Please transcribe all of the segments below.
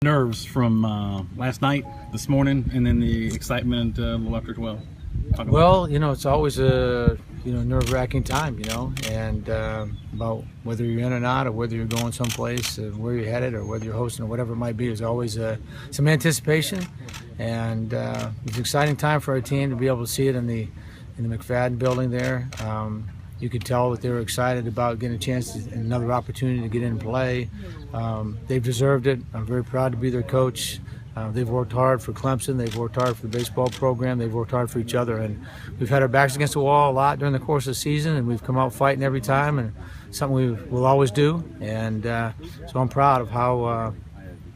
nerves from last night, this morning, and then the excitement a little after 12? Well, it's always a nerve-wracking time, and about whether you're in or not, or whether you're going someplace, where you're headed, or whether you're hosting, or whatever it might be. There's always some anticipation, and it's an exciting time for our team to be able to see it in the McFadden building there. You could tell that they were excited about getting a chance and another opportunity to get in and play. They've deserved it. I'm very proud to be their coach. They've worked hard for Clemson. They've worked hard for the baseball program. They've worked hard for each other. And we've had our backs against the wall a lot during the course of the season, and we've come out fighting every time, and something we will always do. And so I'm proud of how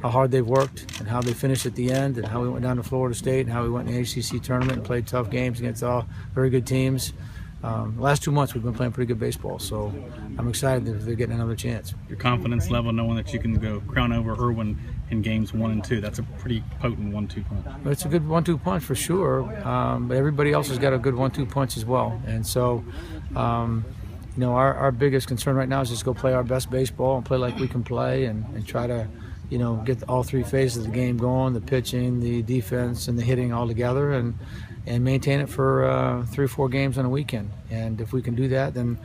hard they've worked and how they finished at the end, and how we went down to Florida State, and how we went in the ACC tournament and played tough games against all very good teams. The last 2 months we've been playing pretty good baseball, so I'm excited that they're getting another chance. Your confidence level, knowing that you can go crown over Irwin in games 1 and 2, that's a pretty potent 1-2 punch. It's a good 1-2 punch for sure, but everybody else has got a good 1-2 punch as well. And so, our biggest concern right now is just go play our best baseball and play like we can play, and try to, get all 3 phases of the game going: the pitching, the defense, and the hitting all together, and maintain it for 3 or 4 games on a weekend. And if we can do that, then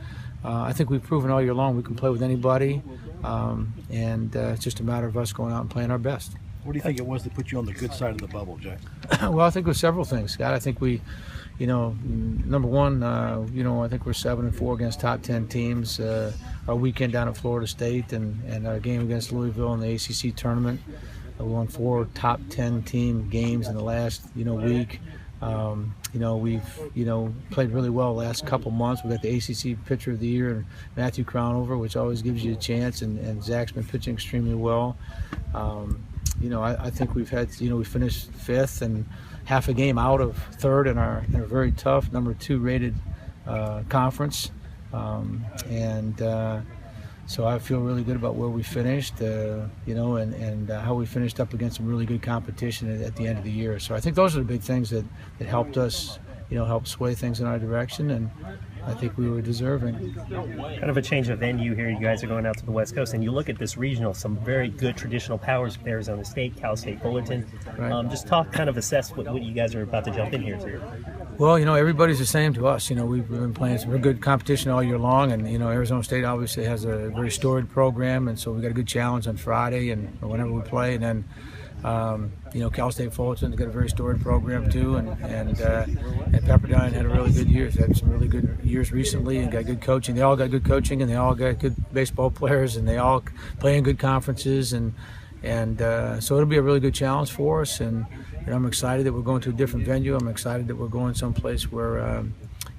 I think we've proven all year long we can play with anybody, and it's just a matter of us going out and playing our best. What do you think it was that put you on the good side of the bubble, Jack? Well, I think it was several things, Scott. I think we, number one, I think we're 7-4 against top 10 teams. Our weekend down at Florida State, and our game against Louisville in the ACC tournament. We won 4 top 10 team games in the last, week. We've played really well the last couple months. We got the ACC Pitcher of the Year and Matthew Crownover, which always gives you a chance, and Zach's been pitching extremely well. I think we've had, we finished 5th and half a game out of 3rd in our very tough number 2 rated conference, so I feel really good about where we finished, and how we finished up against some really good competition at the end of the year. So I think those are the big things that helped us, help sway things in our direction, and I think we were deserving. Kind of a change of venue here. You guys are going out to the West Coast, and you look at this regional, some very good traditional powers: Arizona State, Cal State, Fullerton. Right. Just assess what you guys are about to jump in here to. Well, everybody's the same to us. We've been playing some good competition all year long, and Arizona State obviously has a very storied program, and so we got a good challenge on Friday or whenever we play, and then Cal State Fullerton's got a very storied program too, and Pepperdine had a really good year. They had some really good years recently and got good coaching. They all got good coaching, and they all got good baseball players, and they all play in good conferences, and so it'll be a really good challenge for us. And I'm excited that we're going to a different venue. I'm excited that we're going someplace where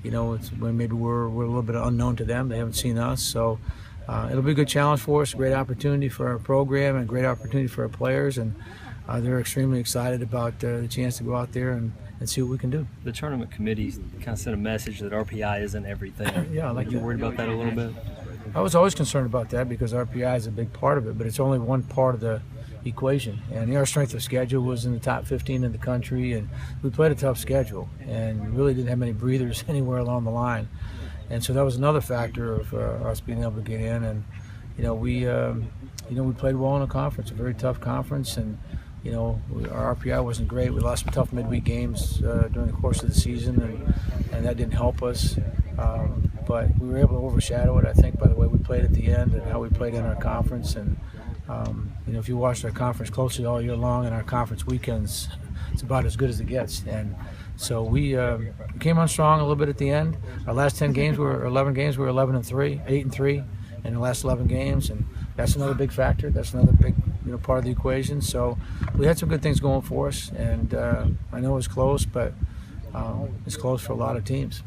where maybe we're a little bit unknown to them. They haven't seen us, so it'll be a good challenge for us. A great opportunity for our program, and a great opportunity for our players, and they're extremely excited about the chance to go out there and see what we can do. The tournament committee kind of sent a message that RPI isn't everything. Yeah, I like you that. worried about that a little bit? I was always concerned about that because RPI is a big part of it, but it's only one part of the equation. And our strength of schedule was in the top 15 in the country, and we played a tough schedule and really didn't have many breathers anywhere along the line. And so that was another factor of us being able to get in. And we played well in a conference, a very tough conference, and our RPI wasn't great. We lost some tough midweek games during the course of the season, and that didn't help us. But we were able to overshadow it, I think, by the way we played at the end and how we played in our conference. And if you watched our conference closely all year long, and our conference weekends, it's about as good as it gets. And so we came on strong a little bit at the end. Our last 11 games, we were 11-3, 8-3 in the last 11 games, and that's another big factor. That's another big part of the equation. So we had some good things going for us, and I know it was close, but it's close for a lot of teams.